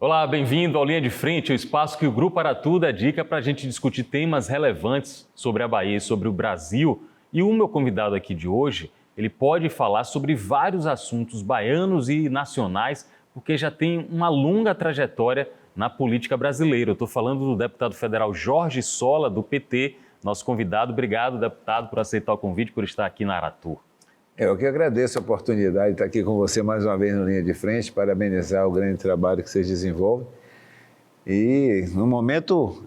Olá, bem-vindo ao Linha de Frente, o espaço que o Grupo Aratu dá dica para a gente discutir temas relevantes sobre a Bahia e sobre o Brasil. E o meu convidado aqui de hoje, ele pode falar sobre vários assuntos baianos e nacionais, porque já tem uma longa trajetória na política brasileira. Eu estou falando do deputado federal Jorge Sola, do PT, nosso convidado. Obrigado, deputado, por aceitar o convite, por estar aqui na Aratu. Eu que agradeço a oportunidade de estar aqui com você mais uma vez no Linha de Frente, parabenizar o grande trabalho que vocês desenvolvem. E no momento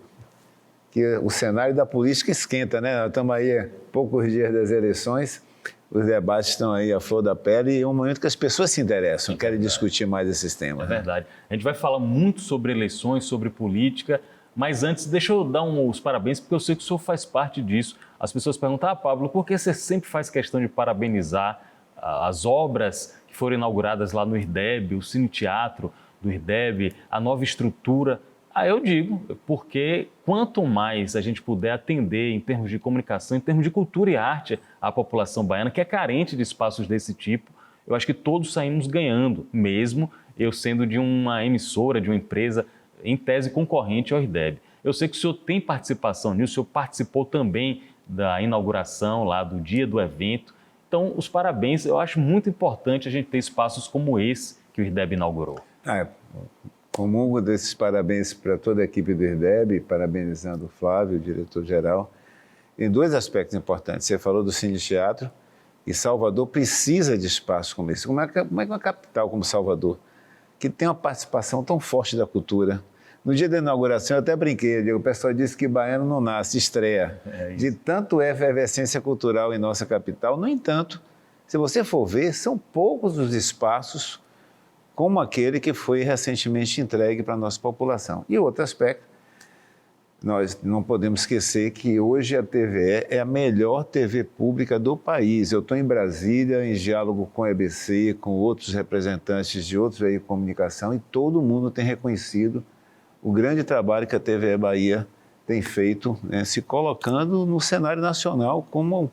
que o cenário da política esquenta, né? Nós estamos aí a poucos dias das eleições, os debates estão aí à flor da pele e é um momento que as pessoas se interessam, querem discutir mais esses temas. É verdade. A gente vai falar muito sobre eleições, sobre política, mas antes, deixa eu dar os parabéns, porque eu sei que o senhor faz parte disso. As pessoas perguntam, Pablo, por que você sempre faz questão de parabenizar as obras que foram inauguradas lá no IRDEB, o Cine Teatro do IRDEB, a nova estrutura? Eu digo, porque quanto mais a gente puder atender em termos de comunicação, em termos de cultura e arte, a população baiana, que é carente de espaços desse tipo, eu acho que todos saímos ganhando, mesmo eu sendo de uma emissora, de uma empresa, em tese concorrente ao IRDEB. Eu sei que o senhor tem participação nisso, o senhor participou também da inauguração lá do dia do evento. Então, os parabéns, eu acho muito importante a gente ter espaços como esse que o IRDEB inaugurou. Comungo desses parabéns para toda a equipe do IRDEB, parabenizando o Flávio, o diretor-geral, em dois aspectos importantes. Você falou do Cine Teatro, e Salvador precisa de espaço como esse. Como é que uma capital como Salvador, que tem uma participação tão forte da cultura. No dia da inauguração, eu até brinquei, o pessoal disse que baiano não nasce, estreia. De tanto efervescência cultural em nossa capital. No entanto, se você for ver, são poucos os espaços como aquele que foi recentemente entregue para a nossa população. E outro aspecto, nós não podemos esquecer que hoje a TVE é a melhor TV pública do país. Eu estou em Brasília, em diálogo com a EBC, com outros representantes de outros veículos de comunicação, e todo mundo tem reconhecido o grande trabalho que a TVE Bahia tem feito, né, se colocando no cenário nacional como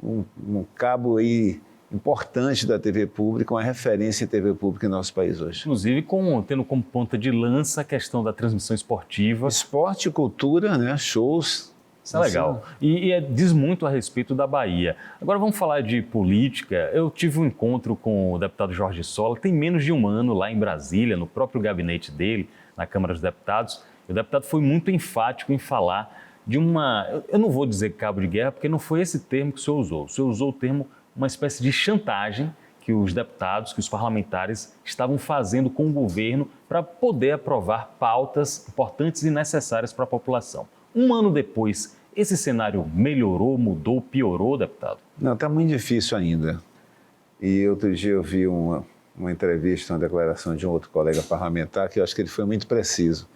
um cabo aí importante da TV pública, uma referência em TV pública em nosso país hoje. Inclusive tendo como ponta de lança a questão da transmissão esportiva. Esporte, cultura, né, shows. Isso é legal. E diz muito a respeito da Bahia. Agora vamos falar de política. Eu tive um encontro com o deputado Jorge Sola, tem menos de um ano lá em Brasília, no próprio gabinete dele, na Câmara dos Deputados. E o deputado foi muito enfático em falar de eu não vou dizer cabo de guerra, porque não foi esse termo que o senhor usou. O senhor usou o termo uma espécie de chantagem que os deputados, que os parlamentares estavam fazendo com o governo para poder aprovar pautas importantes e necessárias para a população. Um ano depois, esse cenário melhorou, mudou, piorou, deputado? Não, está muito difícil ainda. E outro dia eu vi uma entrevista, uma declaração de um outro colega parlamentar, que eu acho que ele foi muito preciso.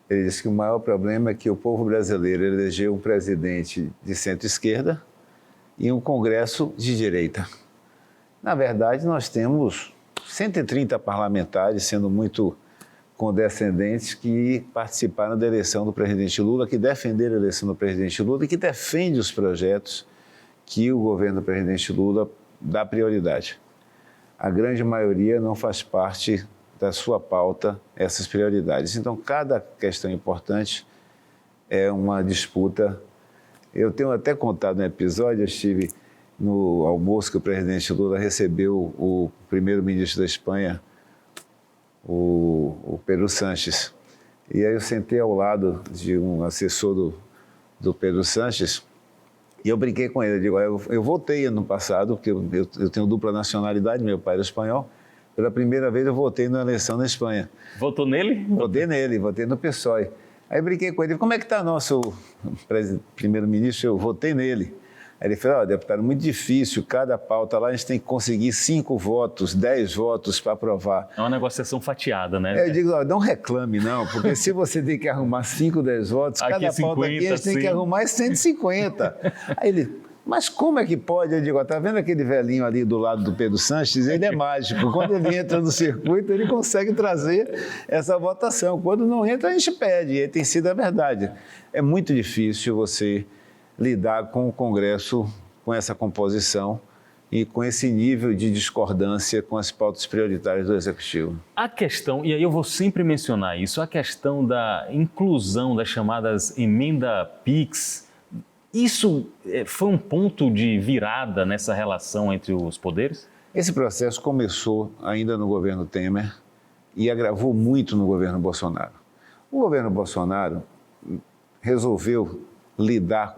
Ele disse que o maior problema é que o povo brasileiro elegeu um presidente de centro-esquerda e um Congresso de direita. Na verdade, nós temos 130 parlamentares, sendo muito condescendentes, que participaram da eleição do presidente Lula, que defenderam a eleição do presidente Lula e que defendem os projetos que o governo do presidente Lula dá prioridade. A grande maioria não faz parte da sua pauta essas prioridades. Então, cada questão importante é uma disputa. Eu tenho até contado um episódio, eu estive no almoço que o presidente Lula recebeu o primeiro-ministro da Espanha, o Pedro Sánchez. E aí eu sentei ao lado de um assessor do Pedro Sánchez e eu brinquei com ele. Eu digo, eu votei ano passado, porque eu tenho dupla nacionalidade, meu pai era espanhol. Pela primeira vez eu votei na eleição na Espanha. Votou nele? Votei nele, votei no PSOE. Aí eu brinquei com ele, como é que está nosso primeiro-ministro? Eu votei nele. Aí ele falou, deputado, muito difícil, cada pauta lá a gente tem que conseguir 5 votos, 10 votos para aprovar. É uma negociação fatiada, né? Eu digo, não reclame não, porque se você tem que arrumar 5, 10 votos, cada pauta aqui a gente tem que arrumar 150. Aí ele, mas como é que pode? Eu digo, tá vendo aquele velhinho ali do lado do Pedro Sánchez? Ele é mágico. Quando ele entra no circuito, ele consegue trazer essa votação. Quando não entra, a gente pede. E tem sido a verdade. É muito difícil você lidar com o Congresso com essa composição e com esse nível de discordância com as pautas prioritárias do Executivo. A questão, e aí eu vou sempre mencionar isso, a questão da inclusão das chamadas emenda PIX, isso foi um ponto de virada nessa relação entre os poderes? Esse processo começou ainda no governo Temer e agravou muito no governo Bolsonaro. O governo Bolsonaro resolveu lidar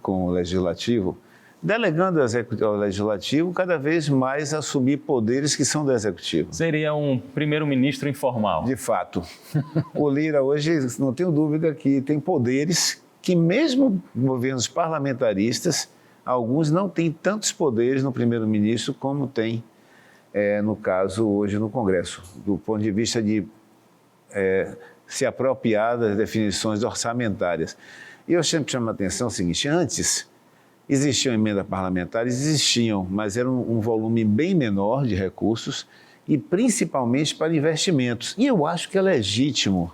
com o Legislativo, delegando ao Legislativo cada vez mais assumir poderes que são do Executivo. Seria um primeiro-ministro informal. De fato. O Lira hoje, não tenho dúvida que tem poderes que mesmo governos parlamentaristas, alguns não têm tantos poderes no primeiro-ministro como tem, no caso, hoje no Congresso, do ponto de vista de se apropriar das definições orçamentárias. E eu sempre chamo a atenção o seguinte, antes existiam emendas parlamentares, mas era um volume bem menor de recursos e principalmente para investimentos. E eu acho que é legítimo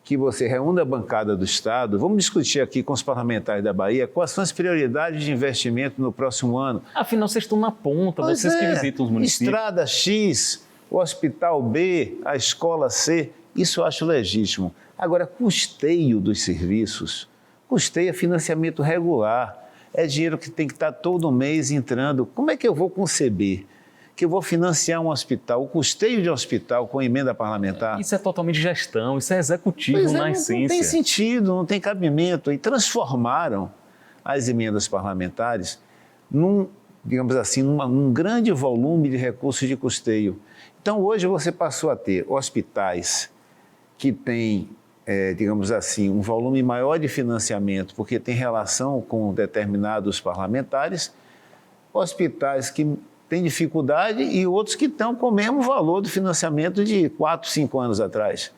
que você reúna a bancada do Estado, vamos discutir aqui com os parlamentares da Bahia quais são as prioridades de investimento no próximo ano. Afinal, vocês estão na ponta, vocês que visitam os municípios. Estrada X, o Hospital B, a Escola C, isso eu acho legítimo. Agora, custeio dos serviços, custeio é financiamento regular, é dinheiro que tem que estar todo mês entrando. Como é que eu vou conceber que eu vou financiar um hospital, o custeio de um hospital com emenda parlamentar? Isso é totalmente gestão, isso é executivo na essência. Não tem sentido, não tem cabimento. E transformaram as emendas parlamentares digamos assim, num grande volume de recursos de custeio. Então, hoje você passou a ter hospitais que têm, digamos assim, um volume maior de financiamento, porque tem relação com determinados parlamentares, hospitais que têm dificuldade e outros que estão com o mesmo valor do financiamento de 4, 5 anos atrás.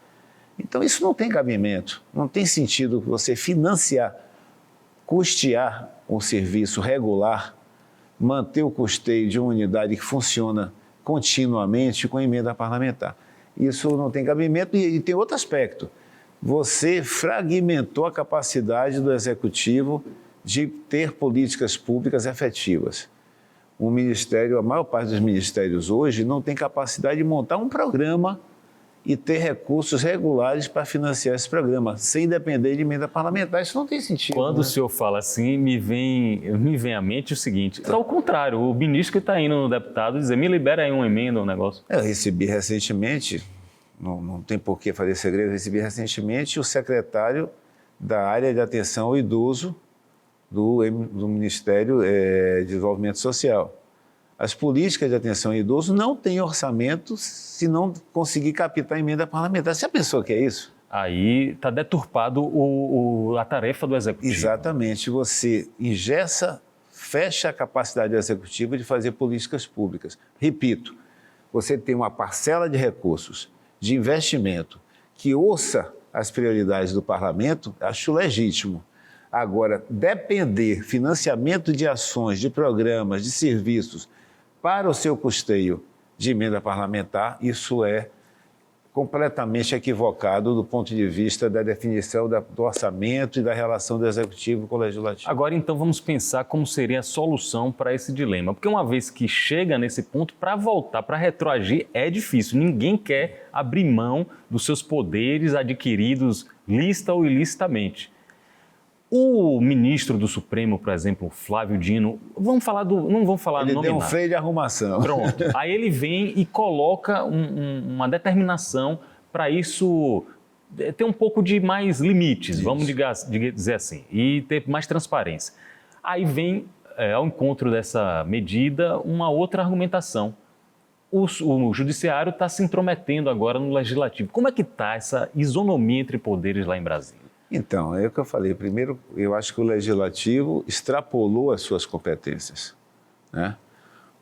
Então, isso não tem cabimento, não tem sentido você financiar, custear um serviço regular, manter o custeio de uma unidade que funciona continuamente com emenda parlamentar. Isso não tem cabimento e tem outro aspecto. Você fragmentou a capacidade do Executivo de ter políticas públicas efetivas. O Ministério, a maior parte dos ministérios hoje não tem capacidade de montar um programa e ter recursos regulares para financiar esse programa, sem depender de emenda parlamentar. Isso não tem sentido. Quando o senhor fala assim, me vem à mente o seguinte, ao contrário, o ministro que está indo no deputado dizer, me libera aí uma emenda, um negócio. Eu recebi recentemente, não tem por que fazer segredo, eu recebi recentemente o secretário da área de atenção ao idoso do Ministério de Desenvolvimento Social. As políticas de atenção ao idoso não têm orçamento se não conseguir captar emenda parlamentar. Você já pensou que é isso? Aí está deturpado a tarefa do Executivo. Exatamente. Você engessa, fecha a capacidade do Executivo de fazer políticas públicas. Repito, você tem uma parcela de recursos, de investimento, que ouça as prioridades do parlamento, acho legítimo. Agora, depender financiamento de ações, de programas, de serviços para o seu custeio de emenda parlamentar, isso é completamente equivocado do ponto de vista da definição do orçamento e da relação do Executivo com o Legislativo. Agora, então, vamos pensar como seria a solução para esse dilema. Porque uma vez que chega nesse ponto, para voltar, para retroagir, é difícil. Ninguém quer abrir mão dos seus poderes adquiridos lícita ou ilicitamente. O ministro do Supremo, por exemplo, Flávio Dino, não vamos falar Ele nome deu um nada. freio de arrumação. Pronto. Aí ele vem e coloca uma determinação para isso ter um pouco de mais limites, Isso. vamos dizer assim, e ter mais transparência. Aí vem, ao encontro dessa medida, uma outra argumentação. O Judiciário está se intrometendo agora no Legislativo. Como é que está essa isonomia entre poderes lá em Brasília? Então, é o que eu falei. Primeiro, eu acho que o Legislativo extrapolou as suas competências, né?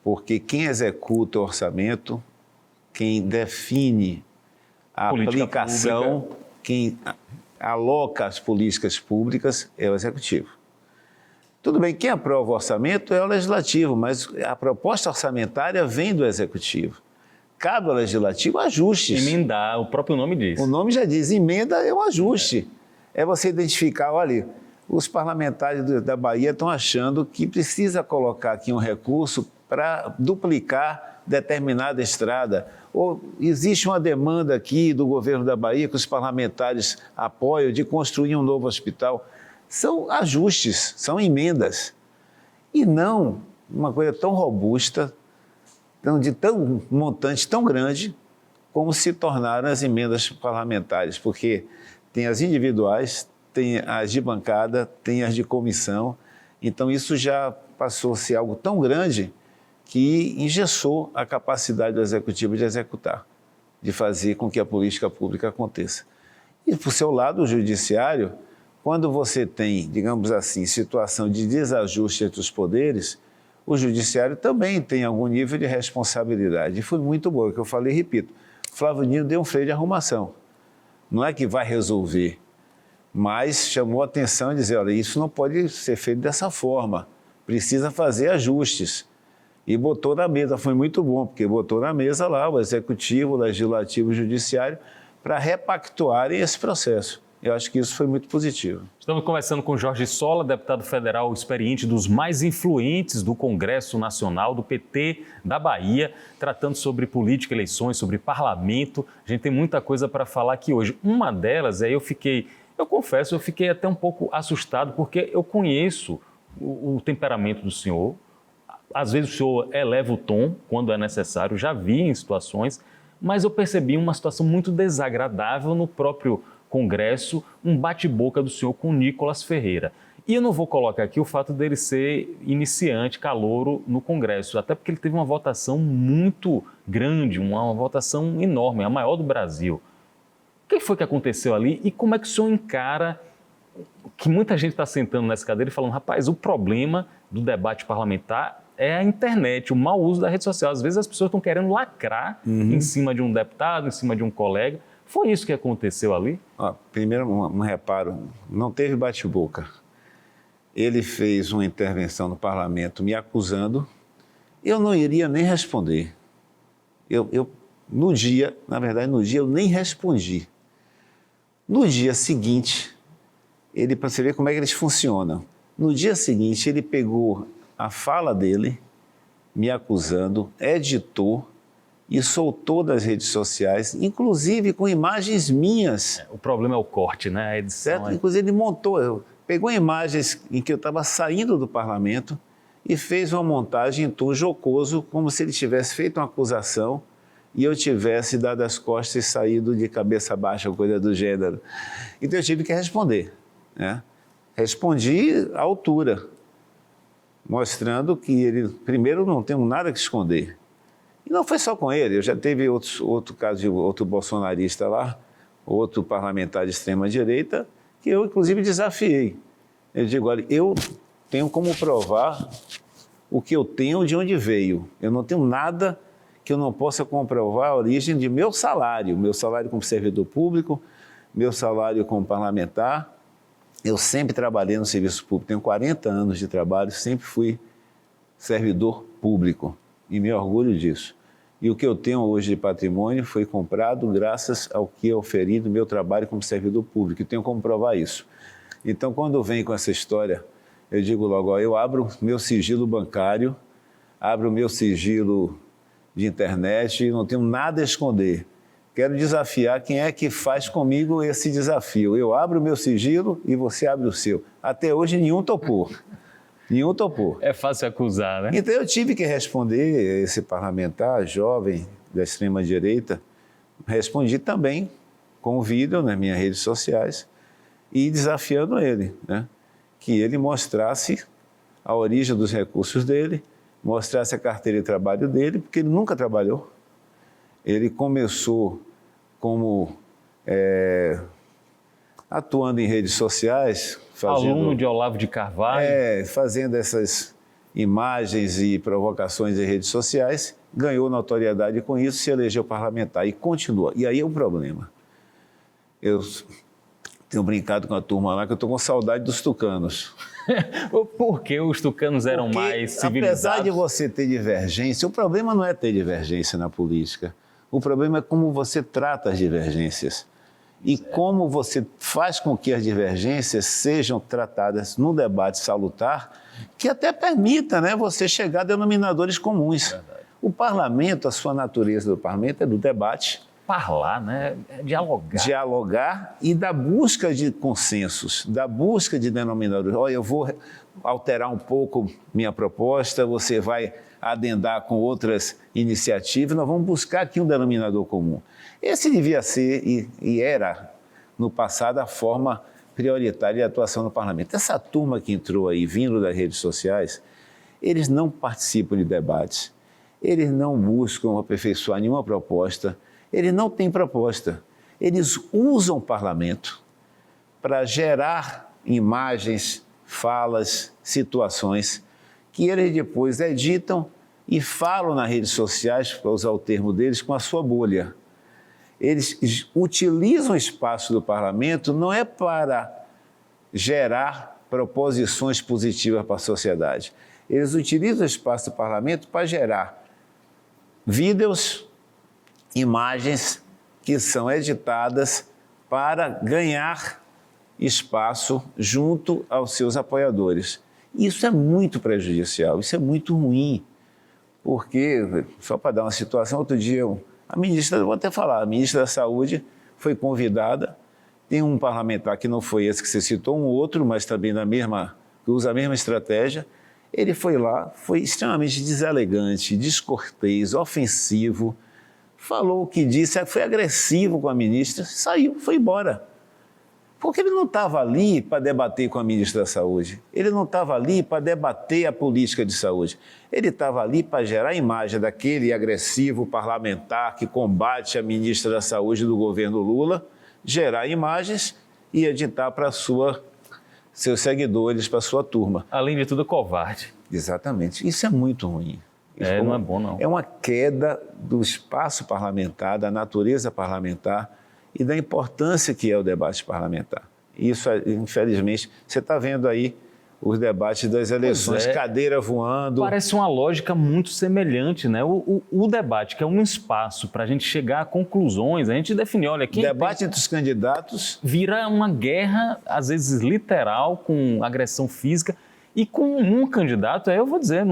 Porque quem executa o orçamento, quem define a Política aplicação, pública. quem aloca as políticas públicas é o Executivo. Tudo bem, quem aprova o orçamento é o Legislativo, mas a proposta orçamentária vem do Executivo. Cabe ao Legislativo ajustes. Emendar, o próprio nome diz. O nome já diz, emenda é um ajuste. É você identificar, olha, os parlamentares da Bahia estão achando que precisa colocar aqui um recurso para duplicar determinada estrada. Ou existe uma demanda aqui do governo da Bahia, que os parlamentares apoiam, de construir um novo hospital. São ajustes, são emendas. E não uma coisa tão robusta, de tão montante tão grande, como se tornaram as emendas parlamentares, porque tem as individuais, tem as de bancada, tem as de comissão. Então, isso já passou a ser algo tão grande que engessou a capacidade do Executivo de executar, de fazer com que a política pública aconteça. E, por seu lado, o Judiciário, quando você tem, digamos assim, situação de desajuste entre os poderes, o Judiciário também tem algum nível de responsabilidade. E foi muito bom, o que eu falei, repito, Flávio Dino deu um freio de arrumação. Não é que vai resolver, mas chamou a atenção e dizer, olha, isso não pode ser feito dessa forma, precisa fazer ajustes. E botou na mesa, foi muito bom, porque botou na mesa lá o Executivo, o Legislativo e o Judiciário para repactuarem esse processo. Eu acho que isso foi muito positivo. Estamos conversando com Jorge Sola, deputado federal experiente, dos mais influentes do Congresso Nacional, do PT da Bahia, tratando sobre política, eleições, sobre parlamento. A gente tem muita coisa para falar aqui hoje. Uma delas é eu confesso, eu fiquei até um pouco assustado, porque eu conheço o temperamento do senhor. Às vezes o senhor eleva o tom quando é necessário, já vi em situações, mas eu percebi uma situação muito desagradável no próprio Congresso, um bate-boca do senhor com Nicolas Ferreira. E eu não vou colocar aqui o fato dele ser iniciante, calouro no Congresso, até porque ele teve uma votação muito grande, uma votação enorme, a maior do Brasil. O que foi que aconteceu ali e como é que o senhor encara que muita gente está sentando nessa cadeira e falando, rapaz, o problema do debate parlamentar é a internet, o mau uso da rede social. Às vezes as pessoas estão querendo lacrar em cima de um deputado, em cima de um colega. Foi isso que aconteceu ali? Primeiro, um reparo, não teve bate-boca. Ele fez uma intervenção no parlamento me acusando, eu não iria nem responder. No dia eu nem respondi. No dia seguinte, para você ver como é que eles funcionam, no dia seguinte ele pegou a fala dele, me acusando, editou, e soltou das redes sociais, inclusive com imagens minhas. O problema é o corte, né? A edição. Certo? Inclusive ele pegou imagens em que eu estava saindo do parlamento e fez uma montagem em tom jocoso, como se ele tivesse feito uma acusação e eu tivesse dado as costas e saído de cabeça baixa, coisa do gênero. Então eu tive que responder, né? Respondi à altura, mostrando que ele, primeiro, não tem nada que esconder. E não foi só com ele, eu já teve outro caso de outro bolsonarista lá, outro parlamentar de extrema-direita, que eu, inclusive, desafiei. Eu digo, olha, eu tenho como provar o que eu tenho de onde veio. Eu não tenho nada que eu não possa comprovar a origem de meu salário como servidor público, meu salário como parlamentar. Eu sempre trabalhei no serviço público, tenho 40 anos de trabalho, sempre fui servidor público e me orgulho disso. E o que eu tenho hoje de patrimônio foi comprado graças ao que eu oferi no meu trabalho como servidor público. E tenho como provar isso. Então, quando vem com essa história, eu digo logo, ó, eu abro meu sigilo bancário, abro meu sigilo de internet e não tenho nada a esconder. Quero desafiar quem é que faz comigo esse desafio. Eu abro o meu sigilo e você abre o seu. Até hoje, nenhum topou. Nenhum topou. É fácil acusar, né? Então eu tive que responder esse parlamentar jovem da extrema-direita. Respondi também com vídeo nas minhas redes sociais e desafiando ele, né? Que ele mostrasse a origem dos recursos dele, mostrasse a carteira de trabalho dele, porque ele nunca trabalhou. Ele começou como atuando em redes sociais. Aluno de Olavo de Carvalho. Fazendo essas imagens e provocações em redes sociais, ganhou notoriedade com isso, se elegeu parlamentar e continua. E aí é um problema. Eu tenho brincado com a turma lá que eu estou com saudade dos tucanos. Por que os tucanos eram mais civilizados? Apesar de você ter divergência, o problema não é ter divergência na política. O problema é como você trata as divergências. E como você faz com que as divergências sejam tratadas num debate salutar que até permita, né, você chegar a denominadores comuns. Verdade. O parlamento, a sua natureza do parlamento é do debate, Parlar, né? É dialogar. dialogar e da busca de consensos, da busca de denominadores. Olha, eu vou alterar um pouco minha proposta, você vai adendar com outras iniciativas, nós vamos buscar aqui um denominador comum. Esse devia ser e era, no passado, a forma prioritária de atuação no parlamento. Essa turma que entrou aí, vindo das redes sociais, eles não participam de debates, eles não buscam aperfeiçoar nenhuma proposta, eles não têm proposta. Eles usam o parlamento para gerar imagens, falas, situações que eles depois editam e falam nas redes sociais, para usar o termo deles, com a sua bolha. Eles utilizam o espaço do parlamento não é para gerar proposições positivas para a sociedade. Eles utilizam o espaço do parlamento para gerar vídeos, imagens que são editadas para ganhar espaço junto aos seus apoiadores. Isso é muito prejudicial, isso é muito ruim, porque, só para dar uma situação, outro dia a ministra, vou até falar, a ministra da Saúde foi convidada, tem um parlamentar que não foi esse que você citou, um outro, mas também que usa a mesma estratégia, ele foi lá, foi extremamente deselegante, descortês, ofensivo, falou o que disse, foi agressivo com a ministra, saiu, foi embora. Porque ele não estava ali para debater com a ministra da Saúde, ele não estava ali para debater a política de saúde, ele estava ali para gerar a imagem daquele agressivo parlamentar que combate a ministra da Saúde do governo Lula, gerar imagens e editar para seus seguidores, para sua turma. Além de tudo, covarde. Exatamente, isso é muito ruim. Não é bom, não. É uma queda do espaço parlamentar, da natureza parlamentar e da importância que é o debate parlamentar. Isso, infelizmente, você está vendo aí os debates das eleições, cadeira voando. Parece uma lógica muito semelhante, né? O debate, que é um espaço para a gente chegar a conclusões, a gente define, olha... Debate entre os candidatos... Vira uma guerra, às vezes literal, com agressão física, e com um candidato, eu vou dizer...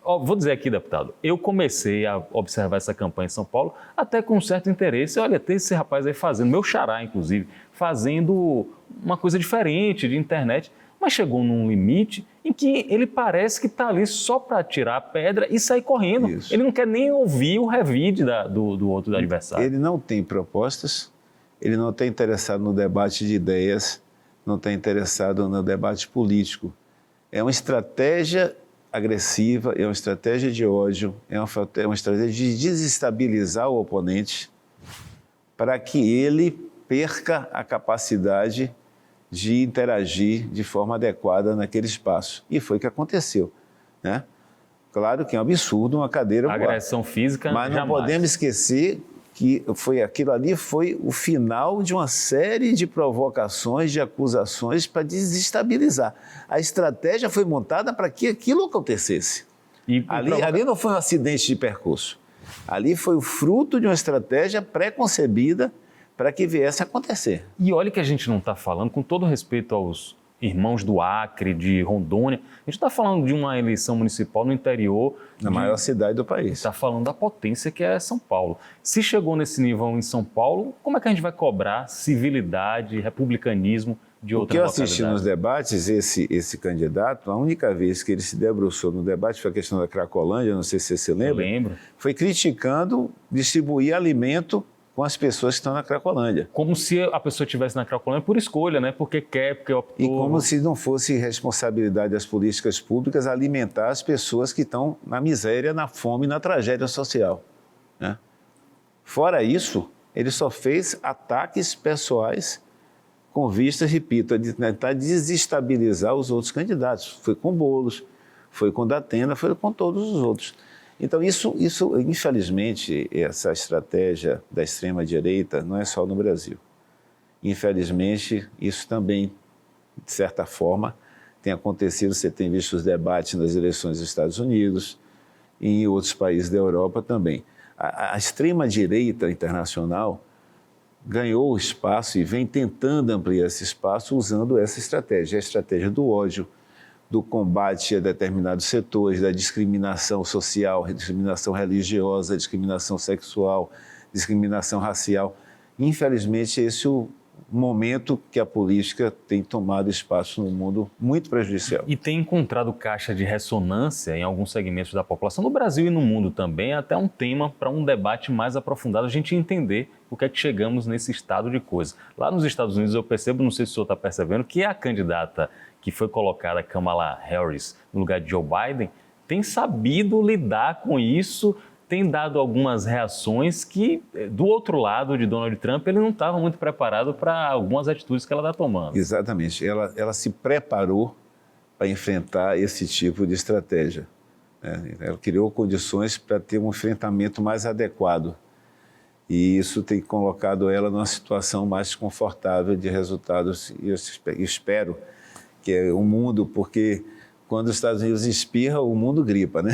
Vou dizer aqui, deputado, eu comecei a observar essa campanha em São Paulo até com um certo interesse. Olha, tem esse rapaz aí fazendo, meu xará, inclusive, fazendo uma coisa diferente de internet, mas chegou num limite em que ele parece que está ali só para tirar a pedra e sair correndo. Isso. Ele não quer nem ouvir o revide do outro adversário. Ele não tem propostas, ele não está interessado no debate de ideias, não está interessado no debate político. É uma estratégia agressiva, é uma estratégia de ódio, é uma estratégia de desestabilizar o oponente para que ele perca a capacidade de interagir de forma adequada naquele espaço. E foi o que aconteceu, né? Claro que é um absurdo uma cadeira voar. Agressão física, mas não jamais. podemos esquecer que aquilo ali foi o final de uma série de provocações, de acusações para desestabilizar. A estratégia foi montada para que aquilo acontecesse. Ali não foi um acidente de percurso. Ali foi o fruto de uma estratégia pré-concebida para que viesse a acontecer. E olha que a gente não está falando, com todo respeito aos irmãos do Acre, de Rondônia, a gente está falando de uma eleição municipal no interior. Na maior cidade do país. Está falando da potência que é São Paulo. Se chegou nesse nível em São Paulo, como é que a gente vai cobrar civilidade, republicanismo de outras localidades? O que eu assisti nos debates, esse candidato, a única vez que ele se debruçou no debate foi a questão da Cracolândia, não sei se você se lembra. Eu lembro. Foi criticando distribuir alimento com as pessoas que estão na Cracolândia. Como se a pessoa estivesse na Cracolândia por escolha, né? Porque quer, porque optou. E como se não fosse responsabilidade das políticas públicas alimentar as pessoas que estão na miséria, na fome, na tragédia social, né? Fora isso, ele só fez ataques pessoais com vistas, repito, a tentar desestabilizar os outros candidatos. Foi com Boulos, foi com Datena, foi com todos os outros. Então, isso, infelizmente, essa estratégia da extrema-direita não é só no Brasil. Infelizmente, isso também, de certa forma, tem acontecido. Você tem visto os debates nas eleições dos Estados Unidos e em outros países da Europa também. A extrema-direita internacional ganhou espaço e vem tentando ampliar esse espaço usando essa estratégia, a estratégia do ódio, do combate a determinados setores, da discriminação social, discriminação religiosa, discriminação sexual, discriminação racial. Infelizmente, esse é o momento que a política tem tomado espaço no mundo muito prejudicial. E tem encontrado caixa de ressonância em alguns segmentos da população, no Brasil e no mundo também, até um tema para um debate mais aprofundado, a gente entender o que é que chegamos nesse estado de coisa. Lá nos Estados Unidos eu percebo, não sei se o senhor está percebendo, que a candidata que foi colocada, Kamala Harris, no lugar de Joe Biden, tem sabido lidar com isso, tem dado algumas reações que, do outro lado de Donald Trump, ele não estava muito preparado para algumas atitudes que ela está tomando. Exatamente. Ela se preparou para enfrentar esse tipo de estratégia, né? Ela criou condições para ter um enfrentamento mais adequado. E isso tem colocado ela numa situação mais confortável de resultados. E eu espero que é o mundo, porque quando os Estados Unidos espirra, o mundo gripa, né?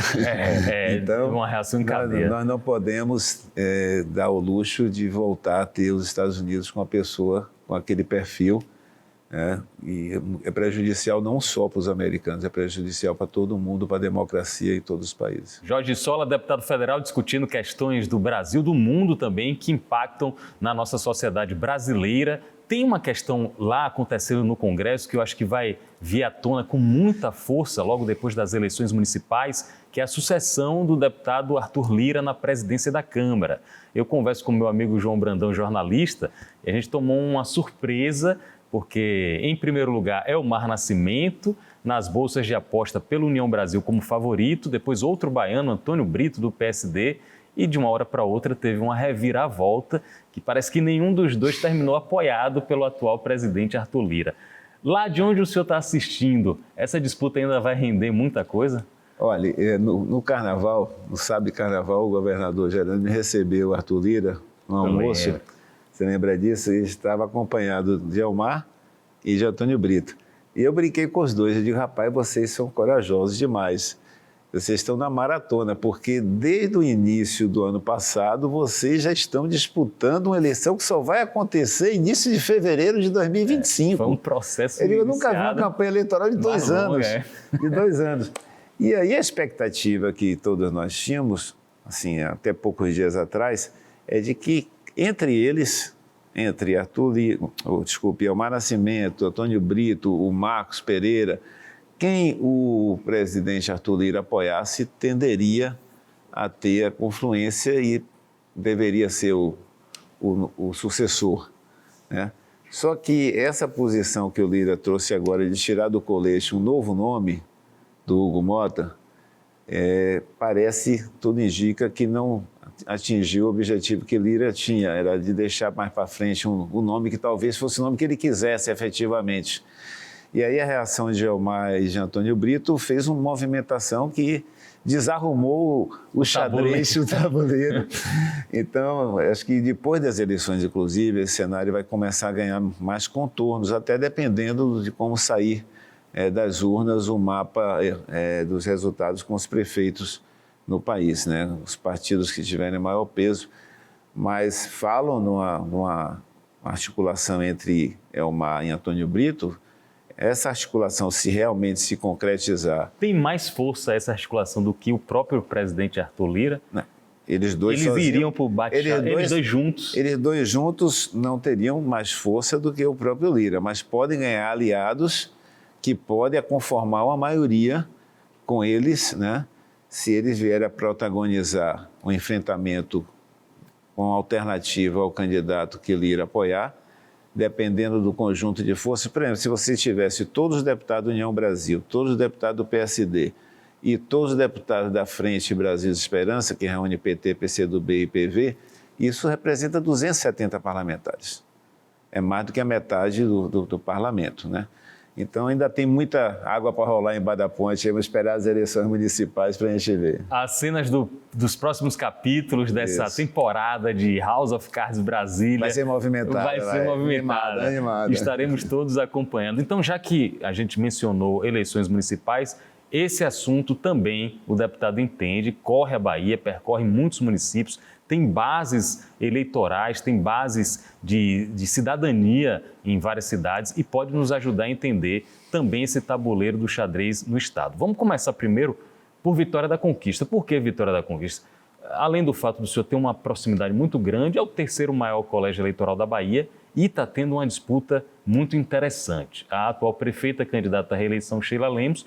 Então, uma reação em cadeia. Nós não podemos dar o luxo de voltar a ter os Estados Unidos com uma pessoa com aquele perfil, né? E é prejudicial não só para os americanos, é prejudicial para todo mundo, para a democracia em todos os países. Jorge Sola, deputado federal, discutindo questões do Brasil, do mundo também, que impactam na nossa sociedade brasileira. Tem uma questão lá acontecendo no Congresso que eu acho que vai vir à tona com muita força logo depois das eleições municipais, que é a sucessão do deputado Arthur Lira na presidência da Câmara. Eu converso com meu amigo João Brandão, jornalista, e a gente tomou uma surpresa, porque, em primeiro lugar, Elmar Nascimento, nas bolsas de aposta pela União Brasil como favorito, depois outro baiano, Antônio Brito, do PSD, e de uma hora para outra teve uma reviravolta que parece que nenhum dos dois terminou apoiado pelo atual presidente Arthur Lira. Lá de onde o senhor está assistindo, essa disputa ainda vai render muita coisa? Olha, no Carnaval, no sábado de Carnaval, o governador Gerando me recebeu, Arthur Lira, no almoço. Você lembra disso? Ele estava acompanhado de Elmar e de Antônio Brito. E eu brinquei com os dois, eu digo, rapaz, vocês são corajosos demais. Vocês estão na maratona, porque desde o início do ano passado, vocês já estão disputando uma eleição que só vai acontecer início de fevereiro de 2025. Foi um processo Eu nunca vi uma campanha eleitoral de 2 anos. De 2 anos. E aí a expectativa que todos nós tínhamos, assim, até poucos dias atrás, é de que entre eles, entre Elmar Nascimento, Antônio Brito, o Marcos Pereira, quem o presidente Arthur Lira apoiasse tenderia a ter a confluência e deveria ser o sucessor, né? Só que essa posição que o Lira trouxe agora de tirar do colete um novo nome do Hugo Mota, parece, tudo indica que não atingiu o objetivo que Lira tinha, era de deixar mais para frente um nome que talvez fosse o nome que ele quisesse efetivamente. E aí a reação de Elmar e de Antônio Brito fez uma movimentação que desarrumou o xadrez, o tabuleiro. Então, acho que depois das eleições, inclusive, esse cenário vai começar a ganhar mais contornos, até dependendo de como sair das urnas o mapa dos resultados com os prefeitos no país, né? Os partidos que tiverem maior peso, mas falam numa articulação entre Elmar e Antônio Brito. Essa articulação, se realmente se concretizar... Tem mais força essa articulação do que o próprio presidente Arthur Lira? Não. Eles iriam para o bate-chapa, eles dois juntos? Eles dois juntos não teriam mais força do que o próprio Lira, mas podem ganhar aliados que podem conformar uma maioria com eles, né? Se eles vierem a protagonizar um enfrentamento com alternativa ao candidato que Lira apoiar, dependendo do conjunto de forças. Por exemplo, se você tivesse todos os deputados da União Brasil, todos os deputados do PSD e todos os deputados da Frente Brasil Esperança, que reúne PT, PCdoB e PV, isso representa 270 parlamentares. É mais do que a metade do parlamento, né? Então, ainda tem muita água para rolar embaixo da ponte. Vamos esperar as eleições municipais para a gente ver. As cenas dos próximos capítulos dessa temporada de House of Cards Brasília... Vai ser movimentada. Vai ser movimentada. Animada. Estaremos todos acompanhando. Então, já que a gente mencionou eleições municipais, Esse assunto também o deputado entende, corre a Bahia, percorre muitos municípios, tem bases eleitorais, tem bases de cidadania em várias cidades e pode nos ajudar a entender também esse tabuleiro do xadrez no Estado. Vamos começar primeiro por Vitória da Conquista. Por que Vitória da Conquista? Além do fato do senhor ter uma proximidade muito grande, é o terceiro maior colégio eleitoral da Bahia e está tendo uma disputa muito interessante. A atual prefeita candidata à reeleição, Sheila Lemos,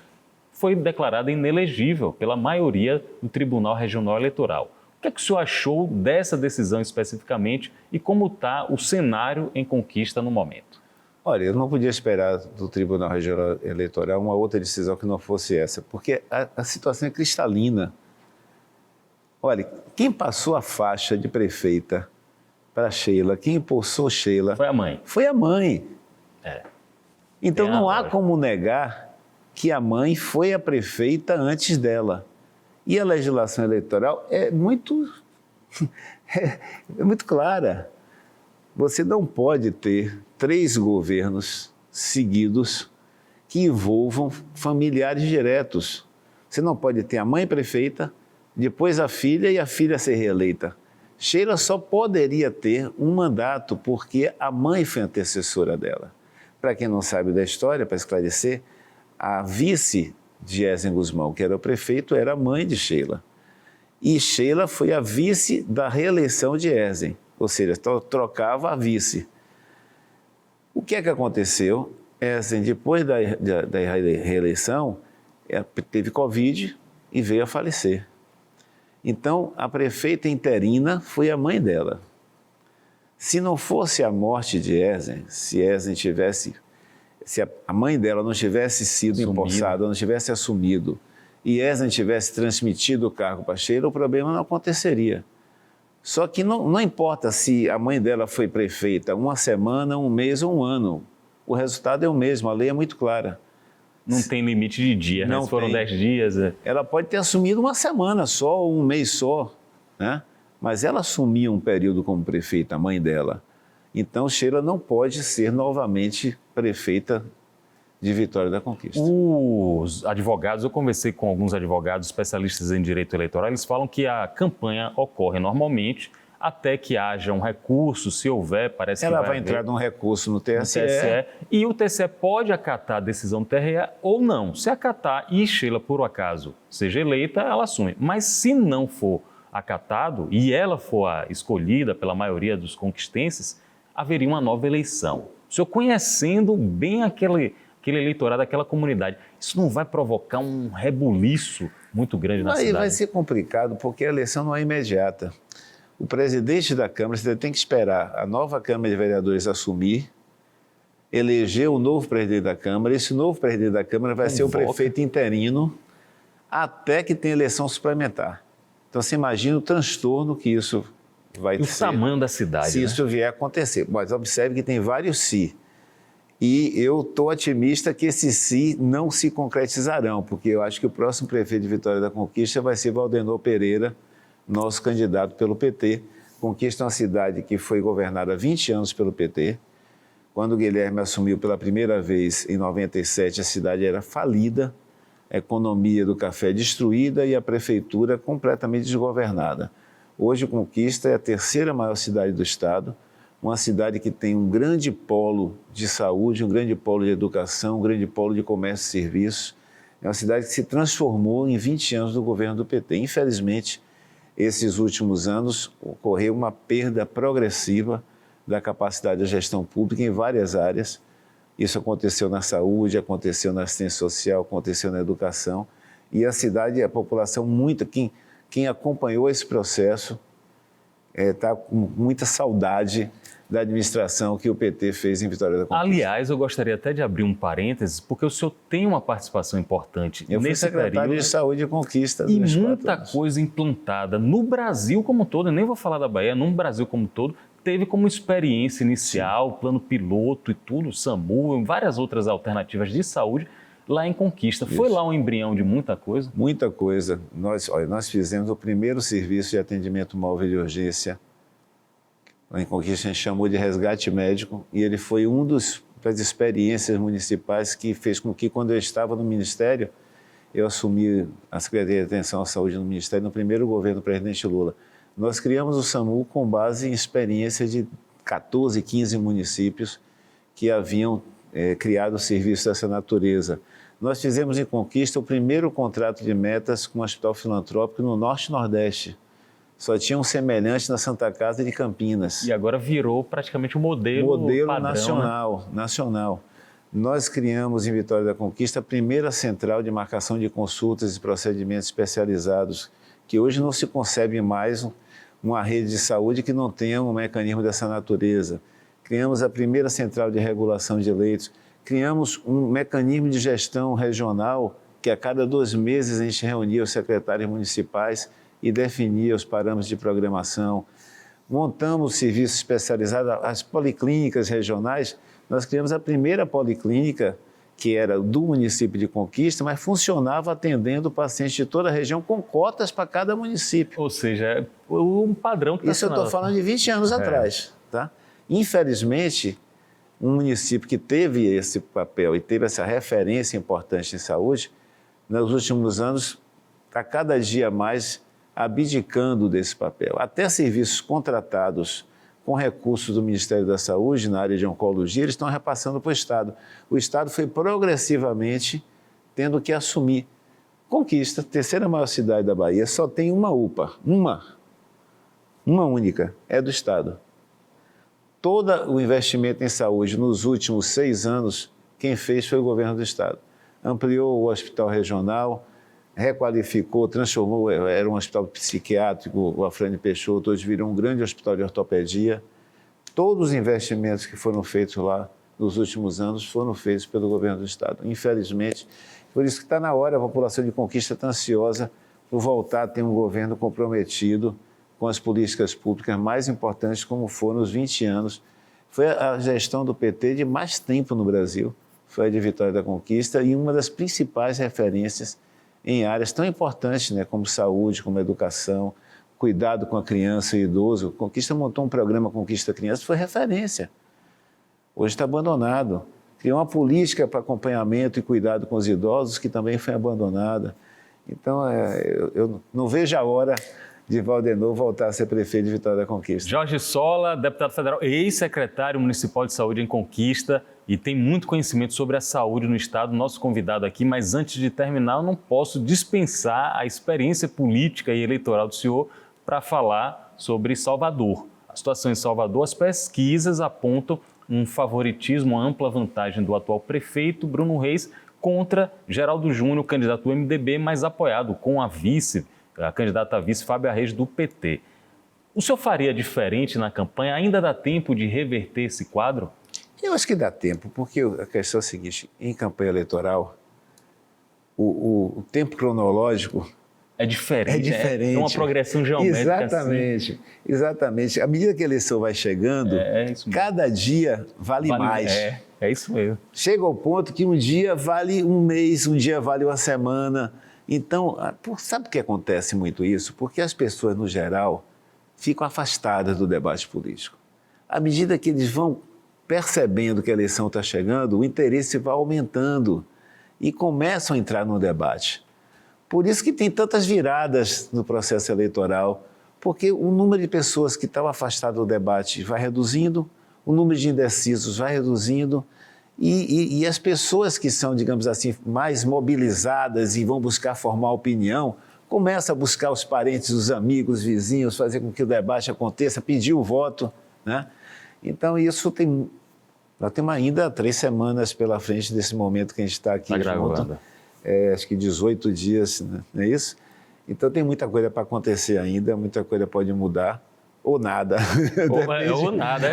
foi declarada inelegível pela maioria do Tribunal Regional Eleitoral. O que é que o senhor achou dessa decisão especificamente e como está o cenário em Conquista no momento? Olha, eu não podia esperar do Tribunal Regional Eleitoral uma outra decisão que não fosse essa, porque a situação é cristalina. Olha, quem passou a faixa de prefeita para Sheila, quem impulsou Sheila... Foi a mãe. Foi a mãe. Então não há lógica. como negar que a mãe foi a prefeita antes dela. E a legislação eleitoral é muito clara. Você não pode ter 3 governos seguidos que envolvam familiares diretos. Você não pode ter a mãe prefeita, depois a filha e a filha ser reeleita. Sheila só poderia ter um mandato porque a mãe foi antecessora dela. Para quem não sabe da história, para esclarecer, a vice de Ezen Guzmão, que era o prefeito, era a mãe de Sheila. E Sheila foi a vice da reeleição de Ezen, ou seja, trocava a vice. O que é que aconteceu? Ezen, depois da reeleição, teve Covid e veio a falecer. Então, a prefeita interina foi a mãe dela. Se não fosse a morte de Ezen, se a mãe dela não tivesse sido empossada, não tivesse assumido, e Ezen tivesse transmitido o cargo para Sheila, o problema não aconteceria. Só que não importa se a mãe dela foi prefeita uma semana, um mês ou um ano, o resultado é o mesmo, a lei é muito clara. Não tem limite de dia, né? Não Se foram tem. 10 dias... Ela pode ter assumido uma semana só, ou um mês só, né? Mas ela assumiu um período como prefeita, a mãe dela. Então, Sheila não pode ser novamente prefeita de Vitória da Conquista. Os advogados, eu conversei com alguns advogados especialistas em direito eleitoral, eles falam que a campanha ocorre normalmente até que haja um recurso, se houver, parece Ela que vai entrar num recurso no TSE. E o TSE pode acatar a decisão do TRE ou não. Se acatar e Sheila, por acaso, seja eleita, ela assume. Mas se não for acatado e ela for a escolhida pela maioria dos conquistenses, haveria uma nova eleição. O senhor conhecendo bem aquele eleitorado, aquela comunidade, isso não vai provocar um rebuliço muito grande na cidade? Vai ser complicado porque a eleição não é imediata. O presidente da Câmara, você tem que esperar a nova Câmara de Vereadores assumir, eleger o novo presidente da Câmara, esse novo presidente da Câmara vai ser o prefeito interino até que tenha eleição suplementar. Então você imagina o transtorno que isso vai ser. E o tamanho da cidade, se isso vier a acontecer. Mas observe que tem vários se. E eu estou otimista que esses se não se concretizarão, porque eu acho que o próximo prefeito de Vitória da Conquista vai ser Valdenor Pereira, nosso candidato pelo PT. Conquista é uma cidade que foi governada há 20 anos pelo PT. Quando o Guilherme assumiu pela primeira vez, em 97, a cidade era falida, a economia do café destruída e a prefeitura completamente desgovernada. Hoje, Conquista é a terceira maior cidade do estado, uma cidade que tem um grande polo de saúde, um grande polo de educação, um grande polo de comércio e serviços. É uma cidade que se transformou em 20 anos do governo do PT. Infelizmente, esses últimos anos ocorreu uma perda progressiva da capacidade da gestão pública em várias áreas. Isso aconteceu na saúde, aconteceu na assistência social, aconteceu na educação. E a cidade, a população, quem acompanhou esse processo está com muita saudade da administração que o PT fez em Vitória da Conquista. Aliás, eu gostaria até de abrir um parênteses, porque o senhor tem uma participação importante eu fui nesse secretário período, de Saúde e Conquista. e muita coisa implantada no Brasil como um todo, eu nem vou falar da Bahia, no Brasil como um todo, teve como experiência inicial, plano piloto e tudo, SAMU, várias outras alternativas de saúde lá em Conquista. Foi lá um embrião de muita coisa? Muita coisa. Nós fizemos o primeiro serviço de atendimento móvel de urgência. Lá em Conquista a gente chamou de resgate médico e ele foi das experiências municipais que fez com que, quando eu estava no Ministério, eu assumi a Secretaria de Atenção à Saúde no Ministério no primeiro governo do presidente Lula. Nós criamos o SAMU com base em experiência de 14, 15 municípios que haviam criado serviços dessa natureza. Nós fizemos em Conquista o primeiro contrato de metas com um hospital filantrópico no Norte e Nordeste. Só tinha um semelhante na Santa Casa de Campinas. E agora virou praticamente um modelo padrão, nacional. Nós criamos em Vitória da Conquista a primeira central de marcação de consultas e procedimentos especializados, que hoje não se concebe mais uma rede de saúde que não tenha um mecanismo dessa natureza. Criamos a primeira central de regulação de leitos, criamos um mecanismo de gestão regional que a cada 2 meses a gente reunia os secretários municipais e definia os parâmetros de programação. Montamos serviços especializados, as policlínicas regionais. Nós criamos a primeira policlínica, que era do município de Conquista, mas funcionava atendendo pacientes de toda a região com cotas para cada município. Ou seja, um padrão que Isso eu estou falando de 20 anos atrás. Tá? Infelizmente, um município que teve esse papel e teve essa referência importante em saúde, nos últimos anos, está cada dia mais abdicando desse papel. Até serviços contratados com recursos do Ministério da Saúde na área de oncologia, eles estão repassando para o Estado. O Estado foi progressivamente tendo que assumir. Conquista, terceira maior cidade da Bahia, só tem uma UPA, uma única, é do Estado. Todo o investimento em saúde nos últimos 6 anos, quem fez foi o governo do Estado. Ampliou o hospital regional, requalificou, transformou, era um hospital psiquiátrico, o Afrânio Peixoto, hoje virou um grande hospital de ortopedia. Todos os investimentos que foram feitos lá nos últimos anos foram feitos pelo governo do Estado. Infelizmente, por isso que está na hora, a população de Conquista está ansiosa por voltar a ter um governo comprometido com as políticas públicas mais importantes, como foram os 20 anos. Foi a gestão do PT de mais tempo no Brasil, foi a de Vitória da Conquista, e uma das principais referências em áreas tão importantes, né, como saúde, como educação, cuidado com a criança e idoso. Conquista montou um programa Conquista Criança, foi referência. Hoje está abandonado. Criou uma política para acompanhamento e cuidado com os idosos, que também foi abandonada. Então, eu não vejo a hora de Valdenor voltar a ser prefeito de Vitória da Conquista. Jorge Sola, deputado federal, ex-secretário municipal de saúde em Conquista, e tem muito conhecimento sobre a saúde no estado, nosso convidado aqui. Mas antes de terminar, eu não posso dispensar a experiência política e eleitoral do senhor para falar sobre Salvador. A situação em Salvador, as pesquisas apontam um favoritismo, uma ampla vantagem do atual prefeito, Bruno Reis, contra Geraldo Júnior, candidato do MDB, mas apoiado com a candidata a vice, Fábia Reis, do PT. O senhor faria diferente na campanha? Ainda dá tempo de reverter esse quadro? Eu acho que dá tempo, porque a questão é a seguinte: em campanha eleitoral, o tempo cronológico é diferente. É diferente. É uma progressão geométrica. Exatamente. À medida que a eleição vai chegando, cada dia vale mais. É isso mesmo. Chega ao ponto que um dia vale um mês, um dia vale uma semana. Então, sabe por que acontece muito isso? Porque as pessoas, no geral, ficam afastadas do debate político. À medida que eles vão percebendo que a eleição está chegando, o interesse vai aumentando e começam a entrar no debate. Por isso que tem tantas viradas no processo eleitoral, porque o número de pessoas que estão afastadas do debate vai reduzindo, o número de indecisos vai reduzindo, e as pessoas que são, digamos assim, mais mobilizadas e vão buscar formar opinião, começam a buscar os parentes, os amigos, os vizinhos, fazer com que o debate aconteça, pedir o voto, né? Então, isso tem... Nós temos ainda 3 semanas pela frente desse momento que a gente está aqui junto. Acho que 18 dias, né? Não é isso? Então, tem muita coisa para acontecer ainda, muita coisa pode mudar, ou nada. Ou nada.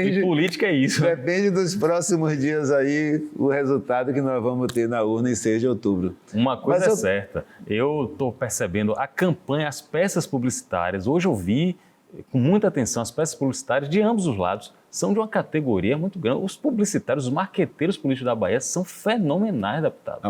E política é isso. Depende dos próximos dias aí, o resultado que nós vamos ter na urna em 6 de outubro. Uma coisa é certa, eu estou percebendo a campanha, as peças publicitárias. Hoje eu vi com muita atenção as peças publicitárias de ambos os lados. São de uma categoria muito grande. Os publicitários, os marqueteiros políticos da Bahia são fenomenais, deputado.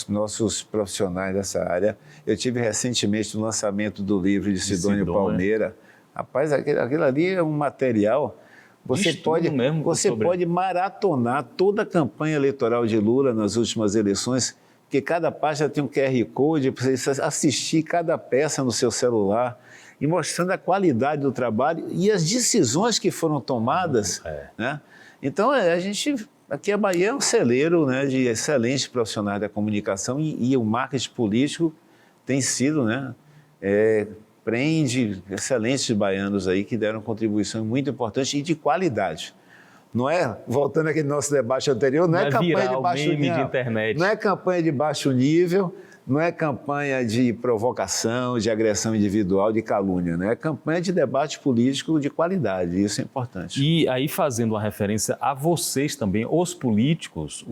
Nossos profissionais dessa área. Eu tive recentemente o lançamento do livro de Sidônio Palmeira. Rapaz, aquilo ali é um material. Você pode maratonar toda a campanha eleitoral de Lula nas últimas eleições, porque cada página tem um QR Code para você assistir cada peça no seu celular e mostrando a qualidade do trabalho e as decisões que foram tomadas, né? Então, a gente, aqui a Bahia é um celeiro, né, de excelentes profissionais da comunicação e o marketing político tem sido, né, prende excelentes baianos aí que deram contribuição muito importante e de qualidade. Não é, voltando àquele nosso debate anterior, não é campanha de baixo nível, de internet. Não é campanha de baixo nível, não é campanha de provocação, de agressão individual, de calúnia, né? É campanha de debate político de qualidade, isso é importante. E aí, fazendo uma referência a vocês também, os políticos,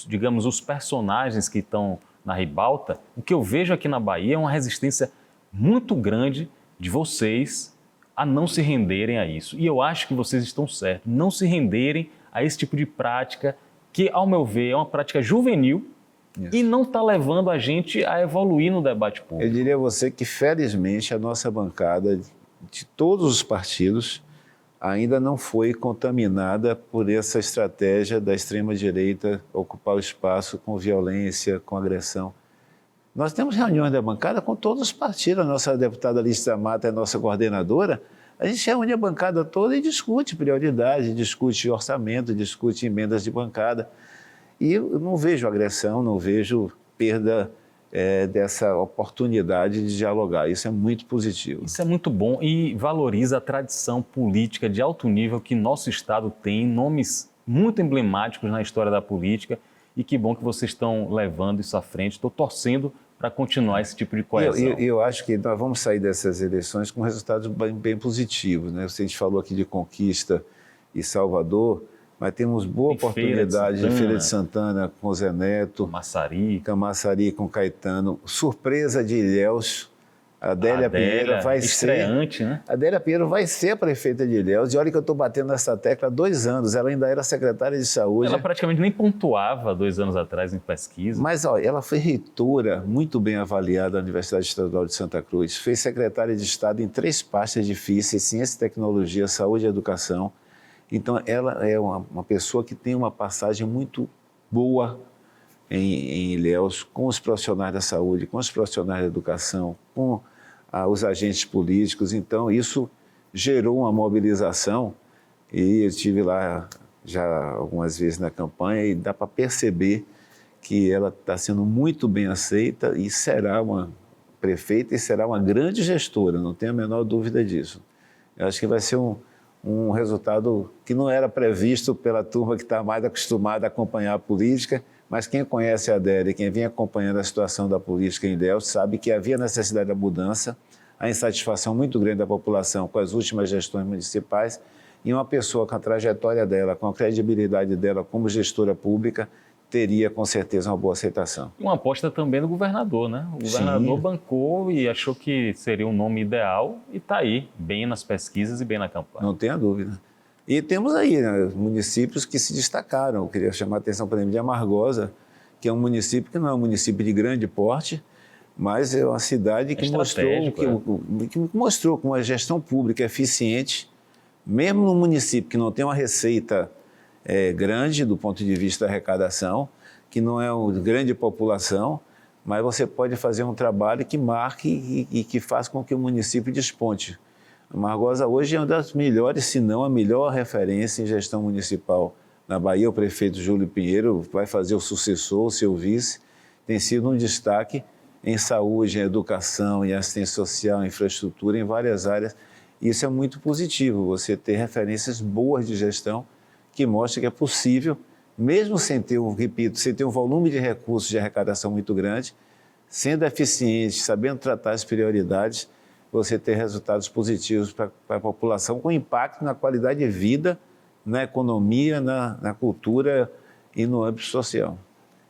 digamos, os personagens que estão na ribalta, o que eu vejo aqui na Bahia é uma resistência muito grande de vocês a não se renderem a isso. E eu acho que vocês estão certos, não se renderem a esse tipo de prática que, ao meu ver, é uma prática juvenil e não está levando a gente a evoluir no debate público. Eu diria a você que, felizmente, a nossa bancada de todos os partidos ainda não foi contaminada por essa estratégia da extrema-direita ocupar o espaço com violência, com agressão. Nós temos reuniões da bancada com todos os partidos. A nossa deputada Alice da Mata é a nossa coordenadora. A gente reúne a bancada toda e discute prioridade, discute orçamento, discute emendas de bancada. E eu não vejo agressão, não vejo perda dessa oportunidade de dialogar. Isso é muito positivo. Isso é muito bom e valoriza a tradição política de alto nível que nosso Estado tem, nomes muito emblemáticos na história da política. E que bom que vocês estão levando isso à frente. Estou torcendo para continuar esse tipo de coesão. Eu acho que nós vamos sair dessas eleições com resultados bem positivos, né? A gente falou aqui de Conquista e Salvador, mas temos boa oportunidade de Feira de Santana com o Zé Neto, Camaçari com Caetano, surpresa de Ilhéus. A Adélia Pinheiro vai estreante, ser, né? A Adélia Pinheiro vai ser a prefeita de Ilhéus. E olha que eu estou batendo nessa tecla há 2 anos. Ela ainda era secretária de saúde. Ela praticamente nem pontuava 2 anos atrás em pesquisa. Mas ó, ela foi reitora muito bem avaliada da Universidade Estadual de Santa Cruz. Foi secretária de Estado em 3 pastas difíceis: ciência e tecnologia, saúde e educação. Então, ela é uma pessoa que tem uma passagem muito boa em Ilhéus, com os profissionais da saúde, com os profissionais da educação, com os agentes políticos. Então, isso gerou uma mobilização e eu estive lá já algumas vezes na campanha e dá para perceber que ela está sendo muito bem aceita e será uma prefeita e será uma grande gestora, não tenho a menor dúvida disso. Eu acho que vai ser um resultado que não era previsto pela turma que está mais acostumada a acompanhar a política, mas quem conhece a Adélia e quem vem acompanhando a situação da política em Ilhéus sabe que havia necessidade da mudança, a insatisfação muito grande da população com as últimas gestões municipais e uma pessoa com a trajetória dela, com a credibilidade dela como gestora pública, teria com certeza uma boa aceitação. Uma aposta também do governador, né? O governador bancou e achou que seria um nome ideal e está aí, bem nas pesquisas e bem na campanha. Não tenha dúvida. E temos aí, né, municípios que se destacaram. Eu queria chamar a atenção, por exemplo, de Amargosa, que é um município que não é um município de grande porte, mas é uma cidade que mostrou com uma gestão pública eficiente, mesmo num município que não tem uma receita grande do ponto de vista da arrecadação, que não é uma grande população, mas você pode fazer um trabalho que marque e que faça com que o município desponte. Amargosa hoje é uma das melhores, se não a melhor referência em gestão municipal na Bahia. O prefeito Júlio Pinheiro vai fazer o sucessor, o seu vice, tem sido um destaque em saúde, em educação, em assistência social, em infraestrutura, em várias áreas. Isso é muito positivo, você ter referências boas de gestão que mostram que é possível, mesmo sem ter, sem ter um volume de recursos de arrecadação muito grande, sendo eficiente, sabendo tratar as prioridades, você ter resultados positivos para a população, com impacto na qualidade de vida, na economia, na cultura e no âmbito social.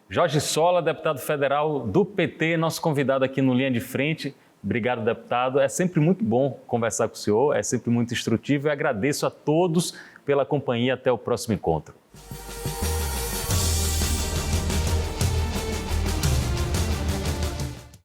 Jorge Sola, deputado federal do PT, nosso convidado aqui no Linha de Frente. Obrigado, deputado. É sempre muito bom conversar com o senhor, é sempre muito instrutivo e agradeço a todos pela companhia. Até o próximo encontro.